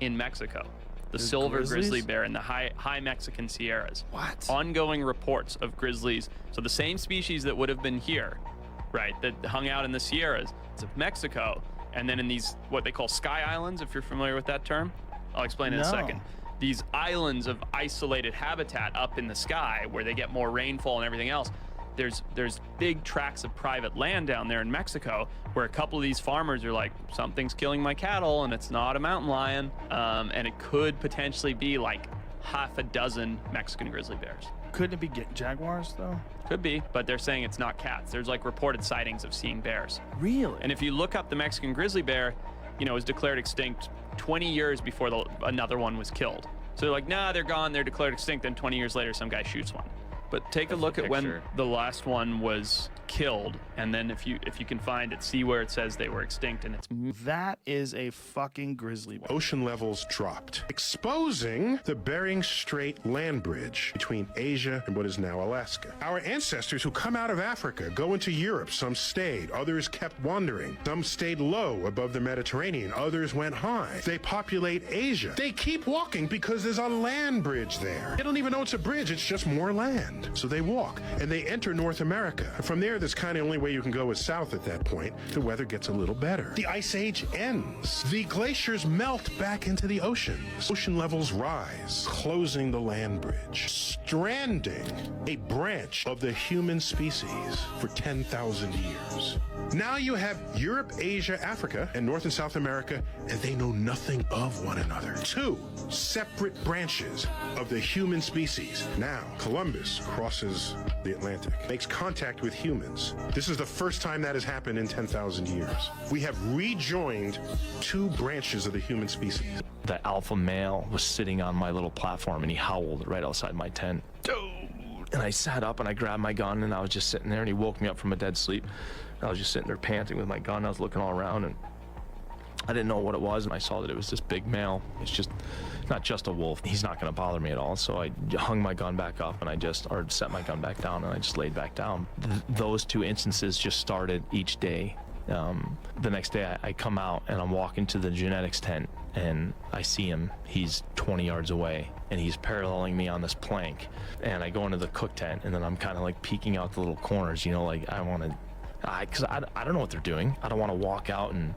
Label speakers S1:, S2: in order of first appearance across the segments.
S1: in Mexico. The silver grizzly bear in the high Mexican Sierras.
S2: What?
S1: Ongoing reports of grizzlies. So the same species that would have been here, right, that hung out in the Sierras of Mexico, and then in these, what they call sky islands, if you're familiar with that term. I'll explain in a second. These islands of isolated habitat up in the sky where they get more rainfall and everything else. There's big tracts of private land down there in Mexico where a couple of these farmers are like, something's killing my cattle and it's not a mountain lion. And it could potentially be like half a dozen Mexican grizzly bears.
S3: Couldn't it be jaguars though?
S1: Could be, but they're saying it's not cats. There's like reported sightings of seeing bears.
S3: Really?
S1: And if you look up the Mexican grizzly bear, you know, it was declared extinct 20 years before another one was killed. So they're like, nah, they're gone, they're declared extinct, then 20 years later, some guy shoots one. But take a look at when the last one was killed, and then if you can find it, see where it says they were extinct, and it's...
S3: That is a fucking grizzly bear.
S4: Ocean levels dropped, exposing the Bering Strait land bridge between Asia and what is now Alaska. Our ancestors who come out of Africa go into Europe. Some stayed, others kept wandering. Some stayed low above the Mediterranean, others went high. They populate Asia. They keep walking because there's a land bridge there. They don't even know it's a bridge, it's just more land. So they walk, and they enter North America. From there, there's kind of only way you can go is south at that point. The weather gets a little better. The Ice Age ends. The glaciers melt back into the oceans. Ocean levels rise, closing the land bridge, stranding a branch of the human species for 10,000 years. Now you have Europe, Asia, Africa, and North and South America, and they know nothing of one another. Two separate branches of the human species. Now, Columbus crosses the Atlantic, makes contact with humans. This is the first time that has happened in 10,000 years. We have rejoined two branches of the human species.
S5: The alpha male was sitting on my little platform and he howled right outside my tent. And I sat up and I grabbed my gun and I was just sitting there and he woke me up from a dead sleep. I was just sitting there panting with my gun. I was looking all around and I didn't know what it was, and I saw that it was this big male. It's just not just a wolf. He's not going to bother me at all. So I hung my gun back up and or set my gun back down and I just laid back down. Those two instances just started each day. The next day I come out and I'm walking to the genetics tent and I see him. He's 20 yards away and he's paralleling me on this plank. And I go into the cook tent and then I'm kind of like peeking out the little corners, you know, like I want to, because I don't know what they're doing. I don't want to walk out and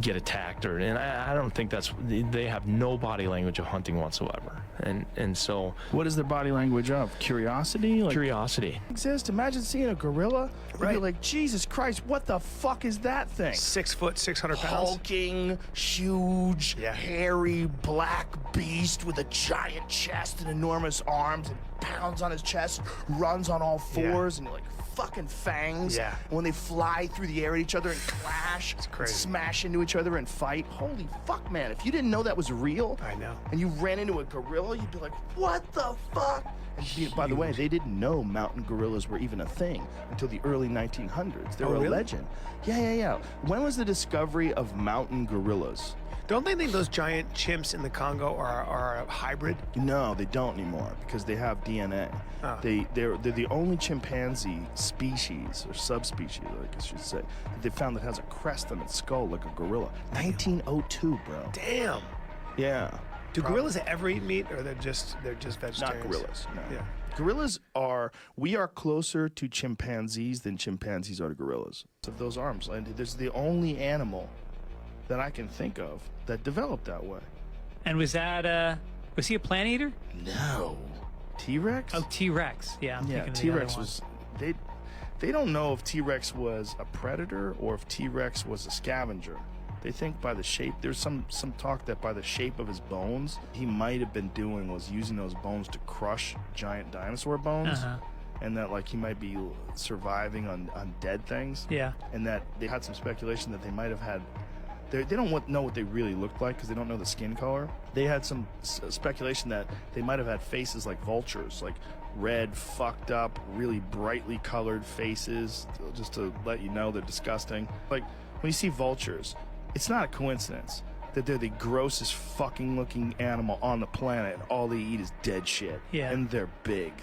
S5: get attacked and I don't think they have no body language of hunting whatsoever. And so
S3: what is their body language of? Curiosity? Like,
S5: curiosity.
S3: Exist. Imagine seeing a gorilla. Right. You're like, Jesus Christ, what the fuck is that thing?
S2: 6 foot, 600 pounds.
S3: Hulking, huge, hairy, black beast with a giant chest and enormous arms and pounds on his chest, runs on all fours and like fucking fangs.
S2: Yeah.
S3: And when they fly through the air at each other and clash, and smash into each other and fight. Holy fuck, man. If you didn't know that was real,
S2: I know,
S3: and you ran into a gorilla, you'd be like, what the fuck? And by the way, they didn't know mountain gorillas were even a thing until the early 1900s. They were a legend. Yeah. When was the discovery of mountain gorillas?
S2: Don't they think those giant chimps in the Congo are a hybrid?
S3: No, they don't anymore because they have DNA. Oh. They're the only chimpanzee species or subspecies, I guess you should say, that they found that has a crest on its skull like a gorilla. 1902, bro.
S2: Damn.
S3: Yeah.
S2: Do gorillas ever eat meat, or they're just vegetarians?
S3: Not gorillas. No.
S2: Yeah.
S3: Gorillas we are closer to chimpanzees than chimpanzees are to gorillas. Of those arms, and this is the only animal that I can think of that developed that way.
S6: And was he a plant eater?
S3: No. T-Rex?
S6: Oh, T-Rex. Yeah.
S3: Yeah, T-Rex was, they don't know if T-Rex was a predator or if T-Rex was a scavenger. They think by the shape, there's some talk that by the shape of his bones, he might have been using those bones to crush giant dinosaur bones. And that like he might be surviving on dead things.
S6: Yeah.
S3: And that they had some speculation that they might have had, they don't know what they really looked like because they don't know the skin color. They had some speculation that they might have had faces like vultures, like red, fucked up, really brightly colored faces, just to let you know they're disgusting. Like when you see vultures, it's not a coincidence that they're the grossest fucking looking animal on the planet and all they eat is dead shit.
S6: Yeah.
S3: And they're big.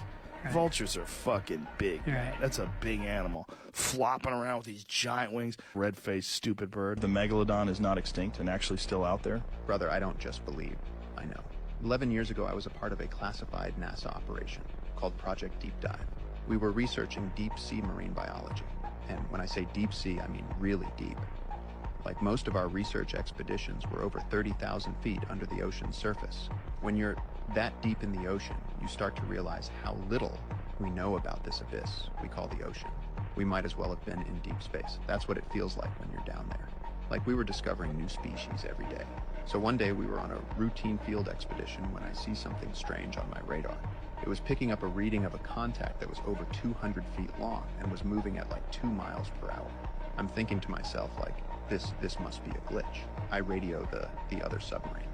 S3: Vultures are fucking big. Man.
S6: Right.
S3: That's a big animal. Flopping around with these giant wings. Red-faced, stupid bird. The megalodon is not extinct and actually still out there.
S7: Brother, I don't just believe, I know. 11 years ago, I was a part of a classified NASA operation called Project Deep Dive. We were researching deep-sea marine biology. And when I say deep sea, I mean really deep. Like most of our research expeditions were over 30,000 feet under the ocean's surface. When you're that deep in the ocean, you start to realize how little we know about this abyss we call the ocean. We might as well have been in deep space. That's what it feels like when you're down there. Like we were discovering new species every day. So one day we were on a routine field expedition when I see something strange on my radar. It was picking up a reading of a contact that was over 200 feet long and was moving at like 2 miles per hour. I'm thinking to myself like, this must be a glitch. I radio the other submarine.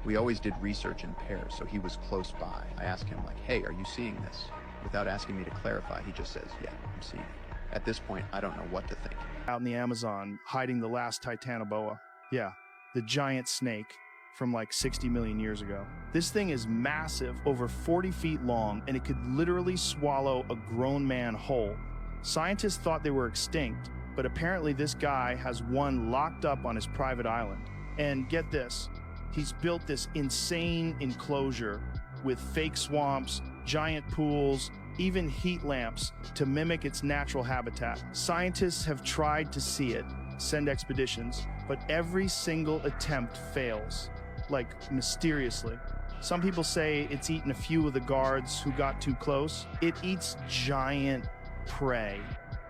S7: We always did research in pairs, so he was close by. I asked him like, hey, are you seeing this? Without asking me to clarify, he just says, yeah, I'm seeing it. At this point, I don't know what to think.
S3: Out in the Amazon, hiding the last titanoboa. Yeah, the giant snake from like 60 million years ago. This thing is massive, over 40 feet long, and it could literally swallow a grown man whole. Scientists thought they were extinct, but apparently this guy has one locked up on his private island. And get this, he's built this insane enclosure with fake swamps, giant pools, even heat lamps to mimic its natural habitat. Scientists have tried to see it, send expeditions, but every single attempt fails, like mysteriously. Some people say it's eaten a few of the guards who got too close. It eats giant prey,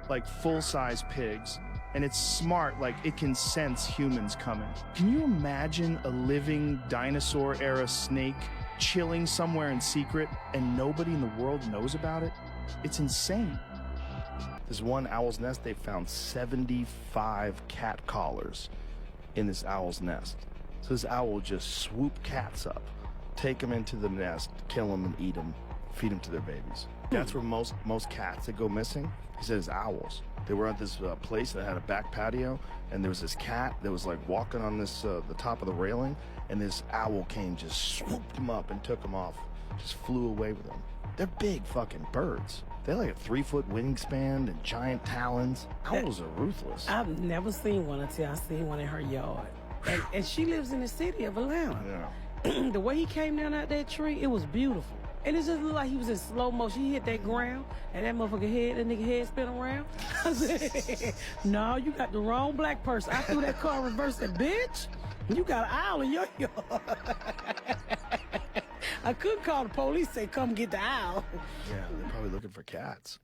S3: like full-size pigs, and it's smart, like it can sense humans coming. Can you imagine a living dinosaur-era snake chilling somewhere in secret and nobody in the world knows about it? It's insane. This one owl's nest, they found 75 cat collars in this owl's nest. So this owl will just swoop cats up, take them into the nest, kill them and eat them, feed them to their babies. That's where most cats that go missing, he said, is owls. They were at this place that had a back patio, and there was this cat that was like walking on this the top of the railing, and this owl came, just swooped him up and took him off, just flew away with him. They're big fucking birds. They have like a 3-foot wingspan and giant talons. Owls are ruthless.
S8: I've never seen one until I seen one in her yard. And she lives in the city of Atlanta.
S3: Yeah.
S8: The way he came down out that tree, it was beautiful. And it just looked like he was in slow motion. He hit that ground, and that nigga head spin around. I said, no, you got the wrong black person. I threw that car in reverse, said, bitch, you got an owl in your yard. I could call the police, say, come get the owl.
S3: Yeah, they're probably looking for cats.